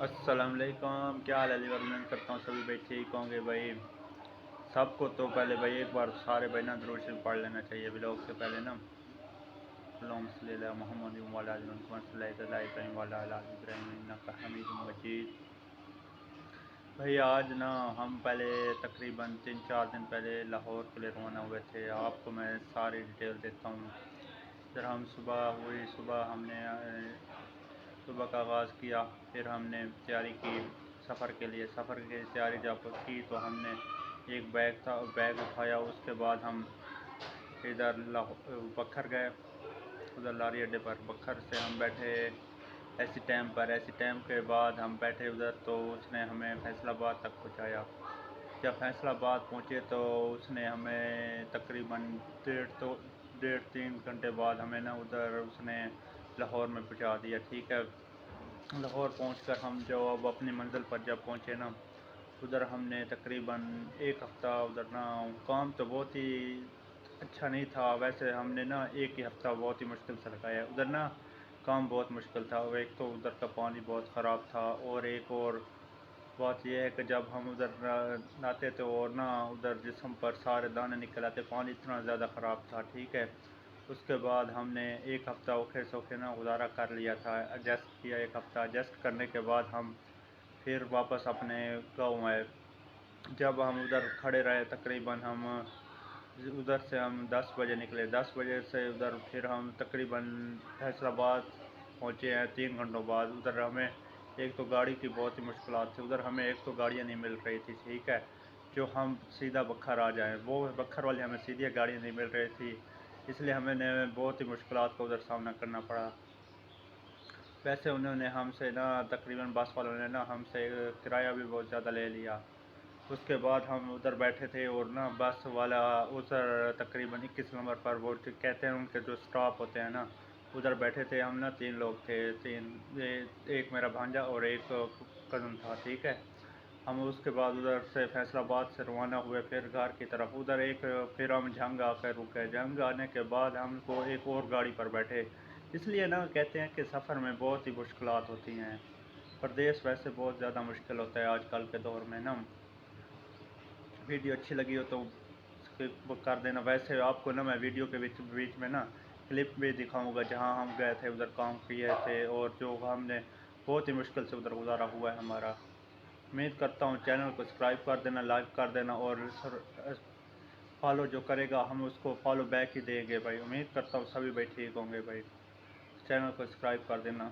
अस्सलाम वालेकुम, क्या हाल है जी। उम्मीद करता हूँ सभी भाई ठीक होंगे भाई। सबको तो पहले भाई एक बार सारे भाई ना दुरूद शरीफ पढ़ लेना चाहिए व्लॉग से पहले ना। अल्लाहुम्मा सल्ली अला मुहम्मद व अला आलि मुहम्मद कमा सल्लैता अला इब्राहीम व अला आलि इब्राहीम इन्नका हमीदुम मजीद। भाई आज ना हम पहले तकरीबन 3-4 दिन पहले लाहौर के लिए रवाना हुए थे। आपको मैं सारी डिटेल देता हूँ। फिर हम सुबह हुई, सुबह हमने सुबह का आगाज़ किया। फिर हमने तैयारी की सफ़र के लिए। सफ़र की तैयारी जब की तो हमने एक बैग था, बैग उठाया। उसके बाद हम इधर बखर गए, उधर लारी अड्डे पर बखर से हम बैठे ऐसी टाइम पर। ऐसी टाइम के बाद हम बैठे उधर, तो उसने हमें फैसलाबाद तक पहुंचाया। जब फैसलाबाद पहुंचे तो उसने हमें तकरीबन 1.5-3 घंटे बाद हमें ना उधर उसने लाहौर में पहुंचा दिया। ठीक है, लाहौर पहुंचकर हम जो अब अपनी मंजिल पर जब पहुंचे ना, उधर हमने तकरीबन एक हफ़्ता उधर ना, काम तो बहुत ही अच्छा नहीं था। वैसे हमने ना एक ही हफ़्ता बहुत ही मुश्किल से लगाया उधर ना। काम बहुत मुश्किल था। और एक तो उधर का पानी बहुत ख़राब था, और एक और बात यह है कि जब हम उधर नहाते थे और ना उधर जिस्म पर सारे दाने निकल आते, पानी इतना ज़्यादा ख़राब था। ठीक है, उसके बाद हमने एक हफ़्ता औखे सौखे ना गुजारा कर लिया था, एडजस्ट किया। एक हफ़्ता एडजस्ट करने के बाद हम फिर वापस अपने गाँव आए। जब हम उधर खड़े रहे तकरीबन हम उधर से हम 10 बजे निकले। 10 बजे से उधर फिर हम तकरीबन फैसलाबाद पहुँचे हैं 3 घंटों बाद। उधर हमें एक तो गाड़ी की बहुत ही मुश्किलात थी। उधर हमें एक तो गाड़ियाँ नहीं मिल रही थी। ठीक है, जो हम सीधा बखर आ जाएं, वो बखर वाली हमें सीधी गाड़ियाँ नहीं मिल रही थी। इसलिए हमें बहुत ही मुश्किलात का उधर सामना करना पड़ा। वैसे उन्होंने हमसे ना तकरीबन बस वालों ने ना हमसे किराया भी बहुत ज़्यादा ले लिया। उसके बाद हम उधर बैठे थे और ना बस वाला उधर तकरीबन 21 नंबर पर, वो कहते हैं उनके जो स्टाफ होते हैं ना, उधर बैठे थे हम ना। 3 लोग थे, एक मेरा भांजा और एक कज़न था। ठीक है, हम उसके बाद उधर से फैसलाबाद से रवाना हुए फिर घर की तरफ। उधर फिर हम जंग आकर रुके। जंग आने के बाद हमको एक और गाड़ी पर बैठे। इसलिए ना कहते हैं कि सफ़र में बहुत ही मुश्किलात होती हैं। प्रदेश वैसे बहुत ज़्यादा मुश्किल होता है आजकल के दौर में ना। वीडियो अच्छी लगी हो तो स्किप कर देना। वैसे आपको ना मैं वीडियो के बीच बीच में ना क्लिप भी दिखाऊंगा जहां हम गए थे, उधर काम किए थे, और जो हमने बहुत ही मुश्किल से उधर गुजारा हुआ है हमारा। उम्मीद करता हूँ चैनल को सब्सक्राइब कर देना, लाइक कर देना, और फॉलो जो करेगा हम उसको फॉलो बैक ही देंगे भाई। उम्मीद करता हूँ सभी भाई ठीक होंगे भाई। चैनल को सब्सक्राइब कर देना।